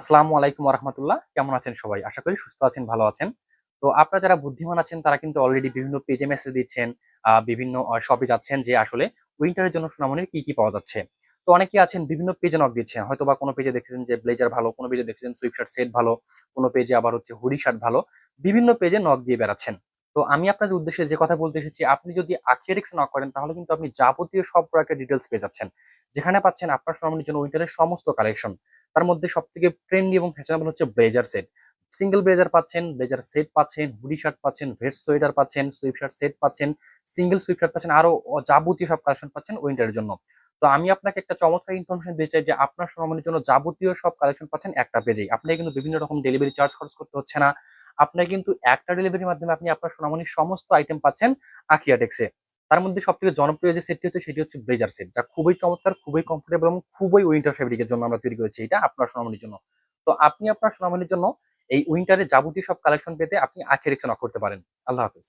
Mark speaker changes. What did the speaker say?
Speaker 1: আসসালামু আলাইকুম রাহমাতুল্লাহ। কেমন আছেন সবাই? আশা করি সুস্থ আছেন, ভালো আছেন। তো আপনারা যারা বুদ্ধিমান আছেন তারা কিন্তু অলরেডি বিভিন্ন পেজে মেসেজ দিচ্ছেন, বিভিন্ন শপে যাচ্ছেন যে আসলে উইন্টারের জন্য সোনামণির কি পাওয়া যাচ্ছে। তো অনেকেই আছেন বিভিন্ন পেজে নক দিচ্ছেন। হয়তোবা কোনো পেজে দেখতেছেন যে ব্লেজার ভালো, কোনো পেজে দেখতেছেন সুইফট শার্ট সেট ভালো, কোনো পেজে আবার হচ্ছে হুডি শার্ট ভালো। বিভিন্ন পেজে নক দিয়ে বেড়াচ্ছেন। তো আমি আপনাদের উদ্দেশ্যে যে কথা বলতে এসেছি, আপনি যদি আখিয়াটিক্সে নক করেন তাহলে কিন্তু আপনি যাবতীয় সব প্রোডাক্টের ডিটেইলস পেয়ে যাচ্ছেন। যেখানে পাচ্ছেন আপনার সোনামণির জন্য উইন্টারের সমস্ত কালেকশন। তার মধ্যে সবথেকে ট্রেন্ডি এবং ফ্যাশনেবল হচ্ছে ব্লেজার সেট। সিঙ্গেল ব্লেজার পাচ্ছেন, ব্লেজার সেট পাচ্ছেন, হুডি শার্ট পাচ্ছেন, ভেস্ট সোয়েটার পাচ্ছেন, সুইফট শার্ট সেট পাচ্ছেন, সিঙ্গেল সুইফট শার্ট পাচ্ছেন, আরো যাবতীয় সব কালেকশন পাচ্ছেন উইন্টারের জন্য। তো আমি আপনাকে একটা চমৎকার ইনফরমেশন দিতে চাই যে আপনার সোনামণির জন্য যাবতীয় সব কালেকশন পাচ্ছেন একটা পেজেই। আপনাকে কিন্তু বিভিন্ন রকম ডেলিভারি চার্জ খরচ করতে হচ্ছে না। আপনার কিন্তু একটা ডেলিভারির মাধ্যমে আপনি আপনার সোনামণির সমস্ত আইটেম পাচ্ছেন আকিয়া টেক্সে। তার মধ্যে সবথেকে জনপ্রিয় যে সেটটি হচ্ছে সেটি হচ্ছে ব্লেজার সেট, যা খুবই চমৎকার, খুবই কমফোর্টেবল এবং খুবই উইন্টার ফেব্রিকের জন্য আমরা তৈরি করেছি এটা আপনার সোনামণির জন্য। তো আপনি আপনার সোনামণির জন্য এই উইন্টারে যাবতীয় সব কালেকশন পেতে আপনি আখের নক করতে পারেন। আল্লাহ হাফেজ।